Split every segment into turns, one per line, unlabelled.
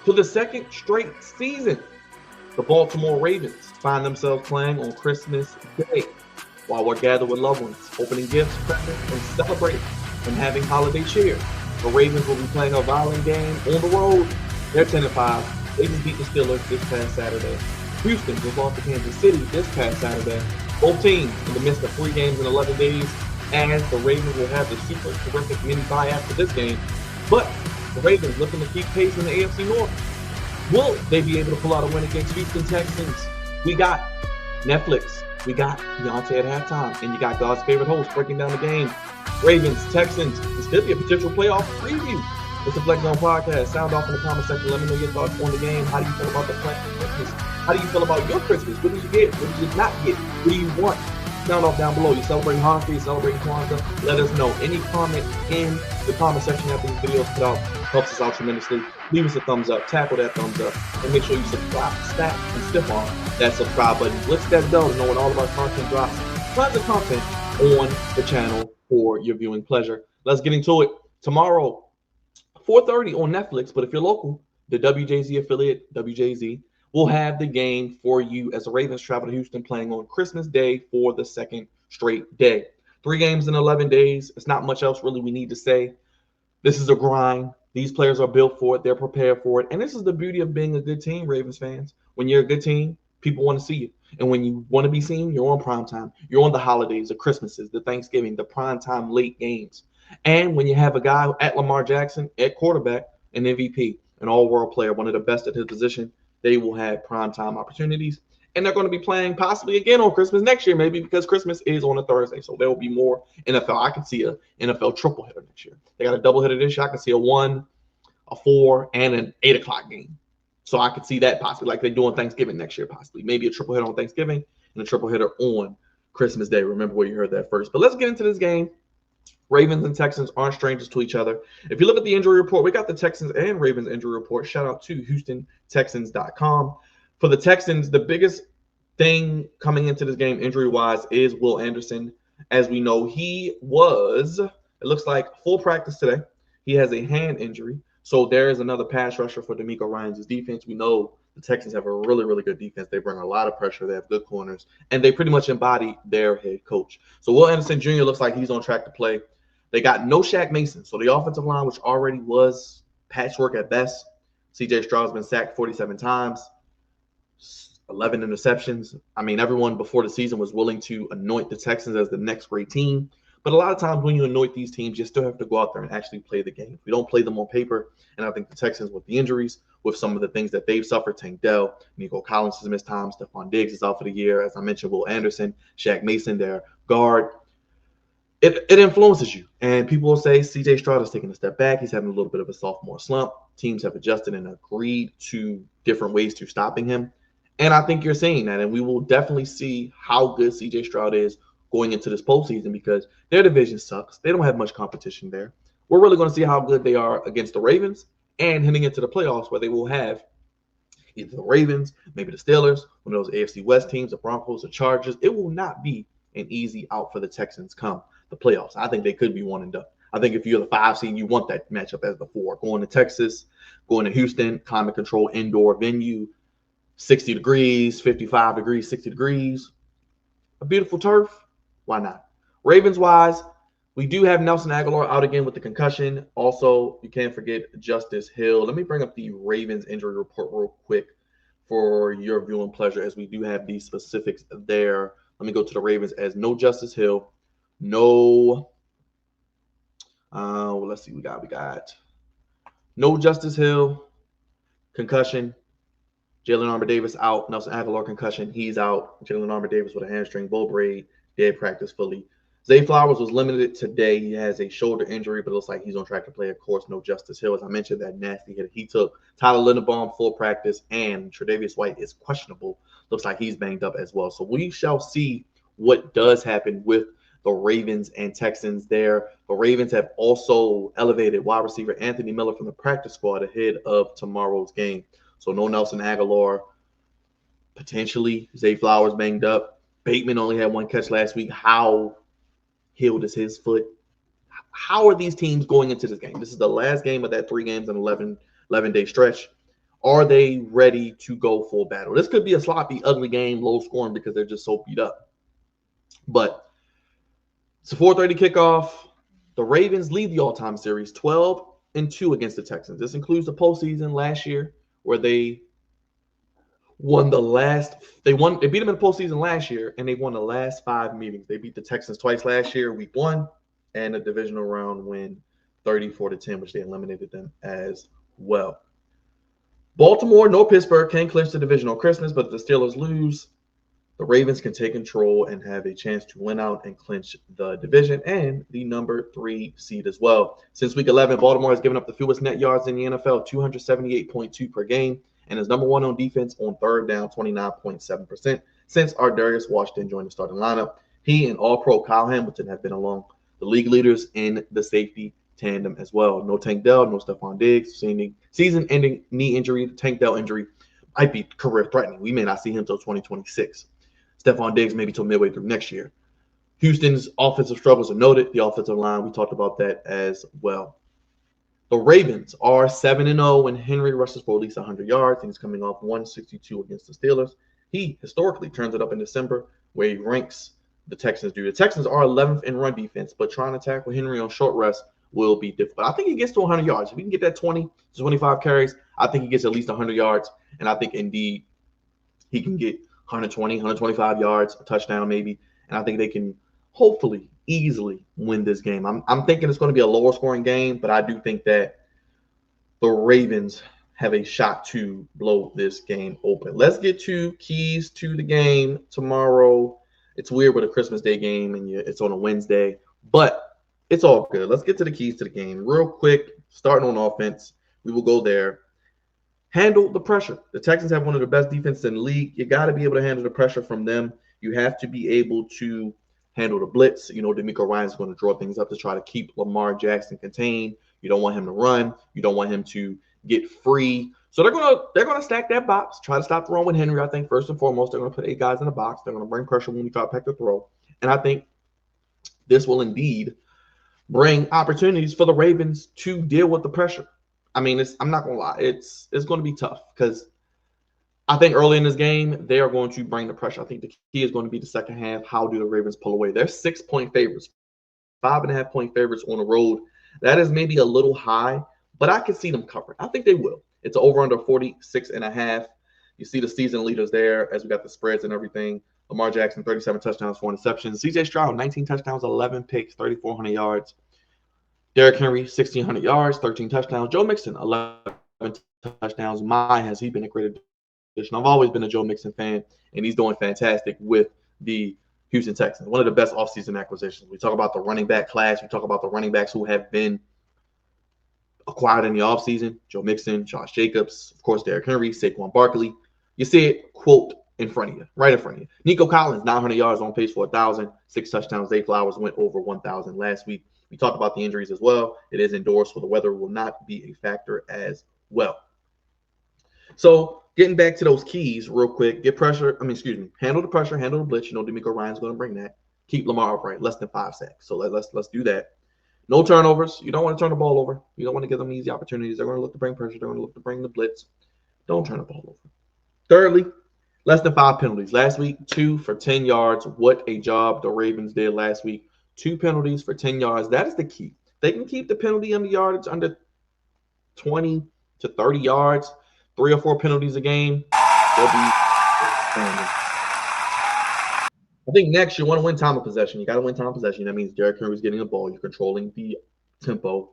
For the second straight season, the Baltimore Ravens find themselves playing on Christmas Day while we're gathered with loved ones, opening gifts, presents, and celebrating and having holiday cheer. The Ravens will be playing a violent game on the road. They're 10-5. They just beat the Steelers this past Saturday. Houston just lost to Kansas City this past Saturday. Both teams in the midst of 3 games in 11 days, and the Ravens will have the super terrific mini bye after this game. But the Ravens looking to keep pace in the AFC North. Will they be able to pull out a win against Houston Texans? We got Netflix. We got Beyonce at halftime. And you got God's favorite host breaking down the game. Ravens, Texans. This could be a potential playoff preview. It's the Flex Zone Podcast. Sound off in the comment section. Let me know your thoughts on the game. How do you feel about the plan for Christmas? How do you feel about your Christmas? What did you get? What did you not get? What do you want? Sound off down below. You celebrating Hanukkah? You celebrating Kwanzaa? Let us know. Any comment in the comment section after this video is put out helps us out tremendously. Leave us a thumbs up, tackle that thumbs up, and make sure you subscribe, stack, and stiff on that subscribe button. Let's that bell to know when all of our content drops. Tons of content on the channel for your viewing pleasure. Let's get into it. Tomorrow, 4:30 on Netflix, but if you're local, the WJZ affiliate, WJZ, will have the game for you as the Ravens travel to Houston playing on Christmas Day for the second straight day. 3 games in 11 days. It's not much else really we need to say. This is a grind. These players are built for it. They're prepared for it. And this is the beauty of being a good team, Ravens fans. When you're a good team, people want to see you. And when you want to be seen, you're on primetime. You're on the holidays, the Christmases, the Thanksgiving, the primetime late games. And when you have a guy at Lamar Jackson at quarterback, an MVP, an all-world player, one of the best at his position, they will have primetime opportunities. And they're going to be playing possibly again on Christmas next year, maybe because Christmas is on a Thursday. So there will be more NFL. I can see an NFL triple hitter next year. They got a double hitter this year. I can see a 1, a 4, and an 8 o'clock game. So I could see that possibly, like they do on Thanksgiving next year, possibly. Maybe a triple hitter on Thanksgiving and a triple hitter on Christmas Day. Remember where you heard that first. But let's get into this game. Ravens and Texans aren't strangers to each other. If you look at the injury report, we got the Texans and Ravens injury report. Shout out to HoustonTexans.com. For the Texans, the biggest thing coming into this game injury-wise is Will Anderson. As we know, he was, it looks like, full practice today. He has a hand injury. So there is another pass rusher for D'Amico Ryans' defense. We know the Texans have a really, really good defense. They bring a lot of pressure. They have good corners. And they pretty much embody their head coach. So Will Anderson Jr. looks like he's on track to play. They got no Shaq Mason. So the offensive line, which already was patchwork at best. C.J. Stroud's been sacked 47 times. 11 interceptions. I mean, everyone before the season was willing to anoint the Texans as the next great team. But a lot of times when you anoint these teams, you still have to go out there and actually play the game. We don't play them on paper. And I think the Texans, with the injuries, with some of the things that they've suffered, Tank Dell, Nico Collins has missed time, Stephon Diggs is out for the year. As I mentioned, Will Anderson, Shaq Mason, their guard. It influences you. And people will say C.J. Stroud is taking a step back. He's having a little bit of a sophomore slump. Teams have adjusted and agreed to different ways to stopping him. And I think you're seeing that. And we will definitely see how good C.J. Stroud is going into this postseason because their division sucks. They don't have much competition there. We're really going to see how good they are against the Ravens and heading into the playoffs where they will have either the Ravens, maybe the Steelers, one of those AFC West teams, the Broncos, the Chargers. It will not be an easy out for the Texans come the playoffs. I think they could be one and done. I think if you're the 5 seed, you want that matchup as the 4. Going to Texas, going to Houston, climate control indoor venue, 60 degrees, 55 degrees, 60 degrees. A beautiful turf. Why not? Ravens-wise, we do have Nelson Aguilar out again with the concussion. Also, you can't forget Justice Hill. Let me bring up the Ravens injury report real quick for your viewing pleasure as we do have these specifics there. Let me go to the Ravens as no Justice Hill. No, let's see. We got no Justice Hill, concussion. Jalen Armour-Davis out. Nelson Aguilar concussion. He's out. Jalen Armour-Davis with a hamstring, bow braid, did practice fully. Zay Flowers was limited today. He has a shoulder injury, but it looks like he's on track to play. Of course, no Justice Hill. As I mentioned, that nasty hit he took. Tyler Linderbaum, full practice, and Tre'Davious White is questionable. Looks like he's banged up as well. So we shall see what does happen with the Ravens and Texans there. The Ravens have also elevated wide receiver Anthony Miller from the practice squad ahead of tomorrow's game. So no Nelson Aguilar. Potentially Zay Flowers banged up. Bateman only had 1 catch last week. How healed is his foot? How are these teams going into this game? This is the last game of that 3 games and 11-day stretch. Are they ready to go full battle? This could be a sloppy, ugly game, low scoring because they're just so beat up. But it's a 4:30 kickoff. The Ravens lead the all-time series 12-2 against the Texans. This includes the postseason last year where they won they beat them in the postseason last year, and they won the last 5 meetings. They beat the Texans twice last year, week 1, and a divisional round win 34-10, which they eliminated them as well. Baltimore nor Pittsburgh can clinch the division on Christmas, but if the Steelers lose, the Ravens can take control and have a chance to win out and clinch the division and the number 3 seed as well. Since week 11, Baltimore has given up the fewest net yards in the NFL, 278.2 per game, and is number 1 on defense on third down, 29.7%. Since Ardarius Washington joined the starting lineup, he and All-Pro Kyle Hamilton have been among the league leaders in the safety tandem as well. No Tank Dell, no Stephon Diggs. Season-ending knee injury. The Tank Dell injury might be career-threatening. We may not see him until 2026. Stephon Diggs maybe till midway through next year. Houston's offensive struggles are noted. The offensive line, we talked about that as well. The Ravens are 7-0 when Henry rushes for at least 100 yards, and he's coming off 162 against the Steelers. He historically turns it up in December, where he ranks the Texans do. The Texans are 11th in run defense, but trying to tackle Henry on short rest will be difficult. I think he gets to 100 yards. If he can get that 20 to 25 carries, I think he gets at least 100 yards, and I think indeed he can get 120, 125 yards, a touchdown maybe, and I think they can hopefully easily win this game. I'm thinking it's going to be a lower scoring game, but I do think that the Ravens have a shot to blow this game open. Let's get to keys to the game tomorrow. It's weird with a Christmas Day game and it's on a Wednesday, but it's all good. Let's get to the keys to the game real quick. Starting on offense, we will go there. Handle the pressure. The Texans have one of the best defenses in the league. You got to be able to handle the pressure from them. You have to be able to handle the blitz. You know, DeMeco Ryans going to draw things up to try to keep Lamar Jackson contained. You don't want him to run. You don't want him to get free. So they're gonna stack that box, try to stop the run with Henry. I think first and foremost, they're gonna put 8 guys in the box. They're gonna bring pressure when we drop back to throw. And I think this will indeed bring opportunities for the Ravens to deal with the pressure. I mean, I'm not gonna lie, it's going to be tough because I think early in this game they are going to bring the pressure. I think the key is going to be the second half. How do the Ravens pull away? They're 6-point favorites, 5.5-point favorites on the road. That is maybe a little high, but I can see them covering. I think they will. It's over under 46.5. You see the season leaders there as we got the spreads and everything. Lamar Jackson, 37 touchdowns, 4 interceptions. CJ Stroud, 19 touchdowns, 11 picks, 3,400 yards. Derrick Henry, 1,600 yards, 13 touchdowns. Joe Mixon, 11 touchdowns. My, has he been a great addition. I've always been a Joe Mixon fan, and he's doing fantastic with the Houston Texans. One of the best offseason acquisitions. We talk about the running back class. We talk about the running backs who have been acquired in the offseason. Joe Mixon, Josh Jacobs, of course, Derrick Henry, Saquon Barkley. You see it, quote, in front of you, right in front of you. Nico Collins, 900 yards on pace for 1,000, 6 touchdowns. Zay Flowers went over 1,000 last week. We talked about the injuries as well. It is indoors, so the weather will not be a factor as well. So getting back to those keys real quick, handle the pressure, handle the blitz. You know, DeMeco Ryans going to bring that. Keep Lamar upright, less than 5 sacks. So let's do that. No turnovers. You don't want to turn the ball over. You don't want to give them easy opportunities. They're going to look to bring pressure. They're going to look to bring the blitz. Don't turn the ball over. Thirdly, less than 5 penalties. Last week, 2 for 10 yards. What a job the Ravens did last week. 2 penalties for 10 yards. That is the key. They can keep the penalty under yardage under 20 to 30 yards, 3 or 4 penalties a game. They'll be expanding. I think next you want to win time of possession. You got to win time of possession. That means Derrick Henry's getting the ball. You're controlling the tempo.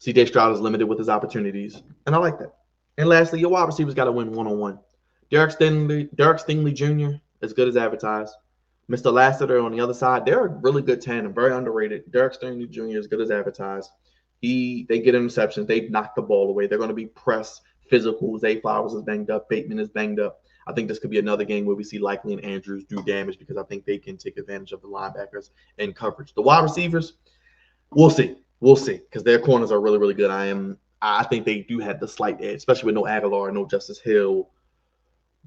CJ Stroud is limited with his opportunities, and I like that. And lastly, your wide receivers got to win one-on-one. Derek Stingley Jr. as good as advertised. Mr. Lassiter on the other side, they're a really good tandem, very underrated. Derek Stingley Jr. as good as advertised. They get interceptions. They knock the ball away. They're going to be press, physical. Zay Flowers is banged up. Bateman is banged up. I think this could be another game where we see Likely and Andrews do damage because I think they can take advantage of the linebackers and coverage. The wide receivers, we'll see. We'll see because their corners are really, really good. I think they do have the slight edge, especially with no Aguilar, no Justice Hill.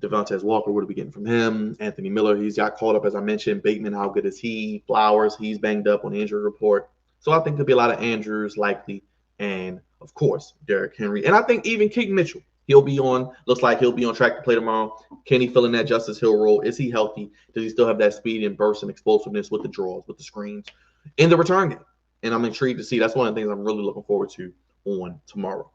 Devontae Walker, what are we getting from him? Anthony Miller, he's got caught up, as I mentioned. Bateman, how good is he? Flowers, he's banged up on the injury report. So I think there'll be a lot of Andrews, Likely, and, of course, Derrick Henry. And I think even Keaton Mitchell, Looks like he'll be on track to play tomorrow. Can he fill in that Justice Hill role? Is he healthy? Does he still have that speed and burst and explosiveness with the draws, with the screens in the return game? And I'm intrigued to see. That's one of the things I'm really looking forward to on tomorrow.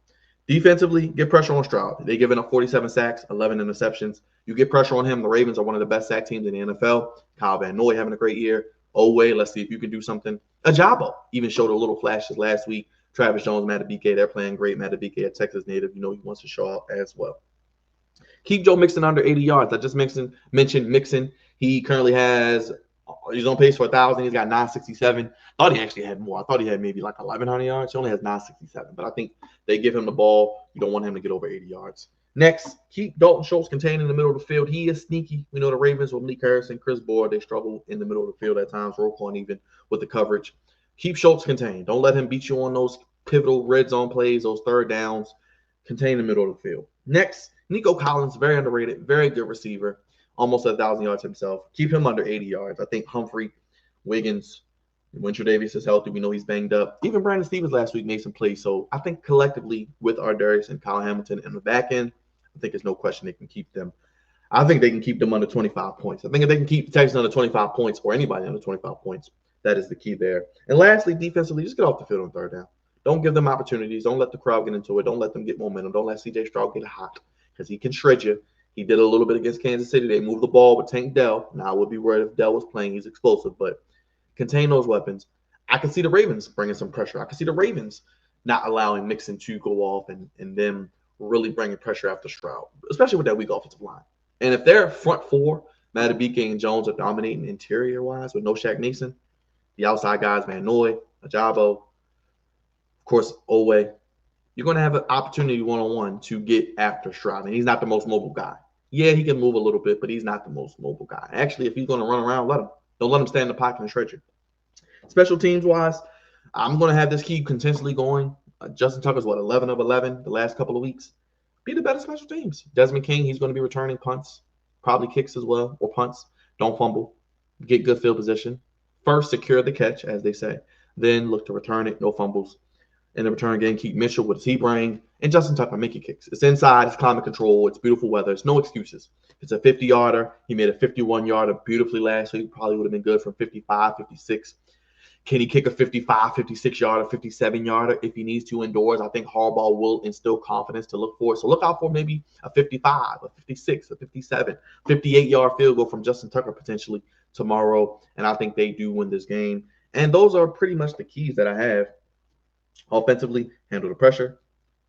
Defensively, get pressure on Stroud. They've given up 47 sacks, 11 interceptions. You get pressure on him. The Ravens are one of the best sack teams in the NFL. Kyle Van Noy having a great year. Oweh, let's see if you can do something. Ajabo even showed a little flashes last week. Travis Jones, Matabike, they're playing great. Matabike, a Texas native, he wants to show out as well. Keep Joe Mixon under 80 yards. I just mentioned Mixon. He currently he's on pace for 1,000. He's got 967. Thought he actually had more. I thought he had maybe like 1,100 yards. He only has 967. But I think they give him the ball. You don't want him to get over 80 yards. Next, keep Dalton Schultz contained in the middle of the field. He is sneaky. We know the Ravens with Malik Harrison, Chris Board, they struggle in the middle of the field at times. Roquan even with the coverage. Keep Schultz contained. Don't let him beat you on those pivotal red zone plays, those third downs. Contain the middle of the field. Next, Nico Collins, very underrated, very good receiver, almost 1,000 yards himself. Keep him under 80 yards. I think Humphrey, Wiggins, Winter Davis is healthy. We know he's banged up. Even Brandon Stevens last week made some plays. So I think collectively with Ardarius and Kyle Hamilton in the back end, I think there's no question they can keep them. I think they can keep them under 25 points. I think if they can keep the Texans under 25 points or anybody under 25 points, that is the key there. And lastly, defensively, just get off the field on third down. Don't give them opportunities. Don't let the crowd get into it. Don't let them get momentum. Don't let C.J. Stroud get hot because he can shred you. He did a little bit against Kansas City. They moved the ball with Tank Dell. Now, I would be worried if Dell was playing. He's explosive, but contain those weapons. I can see the Ravens bringing some pressure. I can see the Ravens not allowing Mixon to go off and them really bringing pressure after Stroud, especially with that weak offensive line. And if their front four, Matabike and Jones, are dominating interior-wise with no Shaq Mason, the outside guys, Van Noy, Ajabo, of course, Oweh, you're going to have an opportunity one-on-one to get after Stroud. And he's not the most mobile guy. Yeah, he can move a little bit, but he's not the most mobile guy. Actually, if he's going to run around, let him. Don't let him stand in the pocket and shred you. Special teams-wise, I'm going to have this keep continuously going. Justin Tucker's, 11 of 11 the last couple of weeks. Be the better special teams. Desmond King, he's going to be returning punts, probably kicks as well, or punts. Don't fumble. Get good field position. First, secure the catch, as they say. Then look to return it, no fumbles. In the return game, keep Mitchell with his he bring, and Justin Tucker make your kicks. It's inside, it's climate control, it's beautiful weather, it's no excuses. It's a 50-yarder. He made a 51-yarder beautifully last week. Probably would have been good from 55, 56. Can he kick a 55, 56-yarder, 57-yarder if he needs to indoors? I think Harbaugh will instill confidence to look for it. So look out for maybe a 55, a 56, a 57, 58-yard field goal from Justin Tucker potentially tomorrow. And I think they do win this game. And those are pretty much the keys that I have. Offensively, handle the pressure.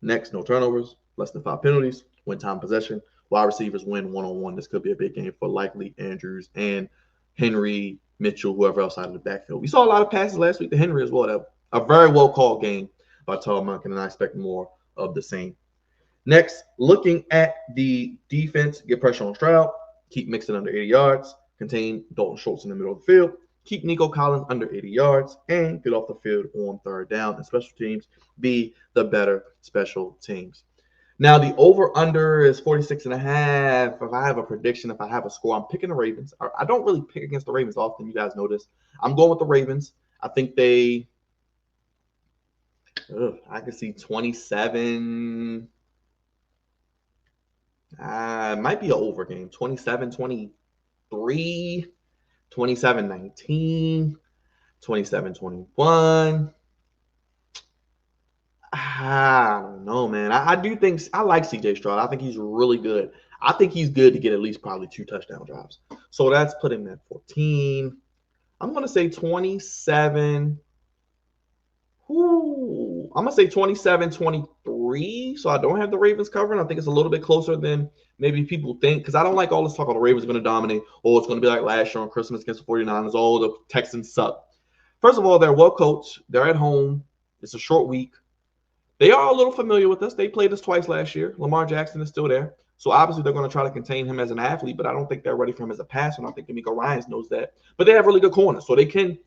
Next, no turnovers, less than 5 penalties, win time possession. Wide receivers win one-on-one. This could be a big game for likely Andrews and Henry, Mitchell, whoever else out of the backfield. We saw a lot of passes last week to Henry as well. A very well-called game by Todd Monken, and I expect more of the same. Next, looking at the defense, get pressure on Stroud, keep Mixon under 80 yards, contain Dalton Schultz in the middle of the field, keep Nico Collins under 80 yards, and get off the field on third down. And special teams, be the better special teams. Now, the over-under is 46.5. If I have a prediction, if I have a score, I'm picking the Ravens. I don't really pick against the Ravens often. You guys know this. I'm going with the Ravens. I think I can see 27. It might be an over game. 27-23, 27-19, 27-21. I don't know, man. I do think I like C.J. Stroud. I think he's really good. I think he's good to get at least probably 2 touchdown drives. So that's putting him at 14. I'm going to say 27. I'm going to say 27-23. So I don't have the Ravens covering. I think it's a little bit closer than maybe people think, because I don't like all this talk about the Ravens are going to dominate. Oh, it's going to be like last year on Christmas against the 49ers. Oh, the Texans suck. First of all, they're well coached. They're at home. It's a short week. They are a little familiar with us. They played us twice last year. Lamar Jackson is still there. So obviously they're going to try to contain him as an athlete, but I don't think they're ready for him as a passer. And I think D'Amico Ryans knows that. But they have really good corners, so they can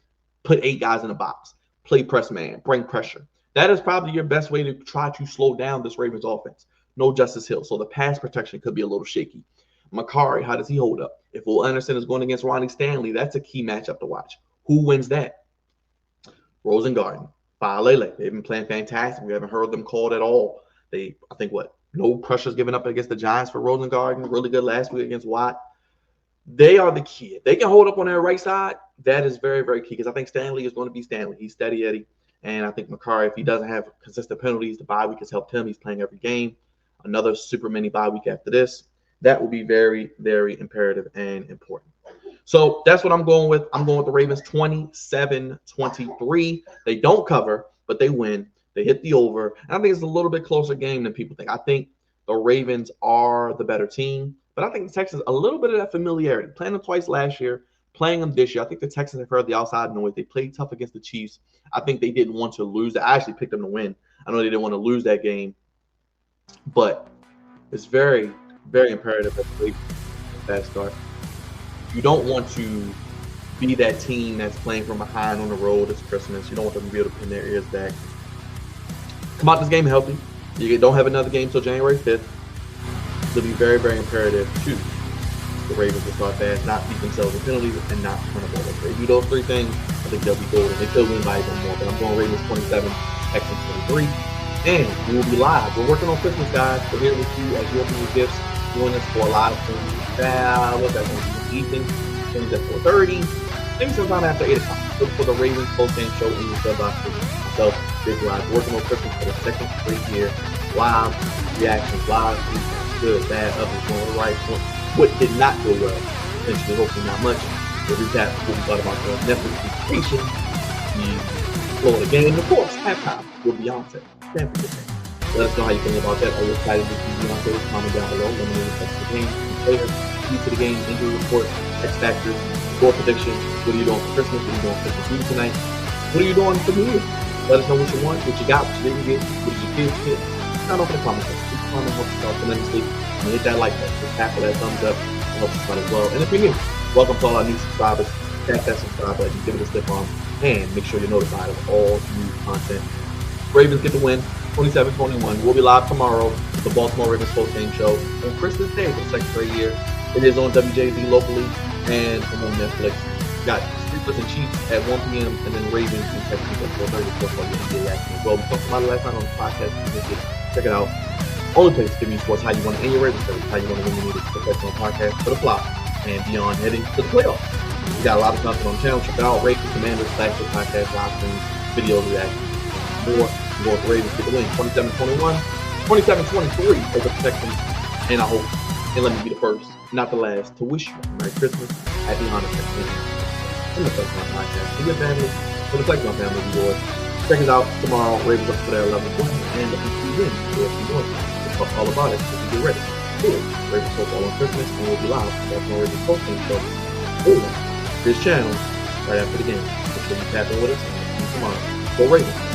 put 8 guys in a box, play press man, bring pressure. That is probably your best way to try to slow down this Ravens offense. No Justice Hill, so the pass protection could be a little shaky. Makari, how does he hold up? If Will Anderson is going against Ronnie Stanley, that's a key matchup to watch. Who wins that? Rosengarten. Falele. They've been playing fantastic. We haven't heard them called at all. I think, No pressures given up against the Giants for Rosengarten. Really good last week against Watt. They are the key. If they can hold up on their right side, that is very, very key because I think Stanley is going to be Stanley. He's steady Eddie. And I think Makari, if he doesn't have consistent penalties, the bye week has helped him. He's playing every game. Another super mini bye week after this. That will be very, very imperative and important. So that's what I'm going with. I'm going with the Ravens 27-23. They don't cover, but they win. They hit the over. And I think it's a little bit closer game than people think. I think the Ravens are the better team, but I think the Texans, a little bit of that familiarity. Playing them twice last year, playing them this year. I think the Texans have heard the outside noise. They played tough against the Chiefs. I think they didn't want to lose. I actually picked them to win. I know they didn't want to lose that game, but it's very, very imperative that they fast start. You don't want to be that team that's playing from behind on the road. It's Christmas. You don't want them to be able to pin their ears back. Come out this game healthy. You don't have another game till January 5th. It'll be very, very imperative to the Ravens to start fast, not beat themselves in penalties, and not turn the ball over. If they do those three things, I think they'll be golden. They could win by even more, but I'm going Ravens 27, Texans 23. And we will be live. We're working on Christmas, guys. We're here with you as you open your gifts. Doing this for a lot of things. What's that going to be? Evening, things at 4:30, maybe sometime after 8 o'clock. Look for the Ravens post-game show in your sub box. So, big live, working on Christmas for the second straight year. Live reactions, live recaps, good, bad, ugly, going right. What did not go well? Essentially, hopefully not much. The recap, what we thought about the Netflix vacation, the flow of the game, and of course, halftime with Beyonce. Stanford game. Let us know how you feel about that. Are you excited to see Beyonce? Comment down below. Let me know the game, player, key to the game, injury report, X factors, score prediction. What are you doing for Christmas? What are you doing for Christmas Eve tonight? What are you doing for New Year's? Let us know what you want, what you got, what you didn't get, what did your kids get. Not off in the comment section. Please comment, help us out tremendously. And hit that like button. Just tap that thumbs up. It helps us out as well. And if you're new, welcome to all our new subscribers. Tap that subscribe button, give it a stick on, and make sure you're notified of all new content. Ravens get the win. 27-21. We'll be live tomorrow with the Baltimore Ravens post-game show on Christmas Day for the second straight year. It is on WJZ locally and on Netflix. Got Steelers and Chiefs at 1 p.m. and then Ravens and Texans at 4:30 for the NBA action as well. We talked about it last night on the podcast. Check it out. Only place to give you sports how you want to end your Ravens service, how you want to win the professional podcast for the flop and beyond heading to the playoffs. We got a lot of content on the channel. Check it out. Ravens, Commanders, Flagship Podcast, live streams, videos, reactions, more. Go with the Ravens get the win 27-21, 27-23 over the Texans. And I hope, and let me be the first, not the last, to wish you a Merry Christmas, Happy Hanukkah, and the Flexon Podcast. To your family, for the Flexon family, yours. Check us out tomorrow. Ravens up for their 11th win, and if you win, we'll be doing it. We'll talk all about it as we get ready. Cool. Ravens football on Christmas, and we'll be live. That's my Ravens posting show on this channel right after the game. Make sure you tap in with us and see you tomorrow. Go Ravens.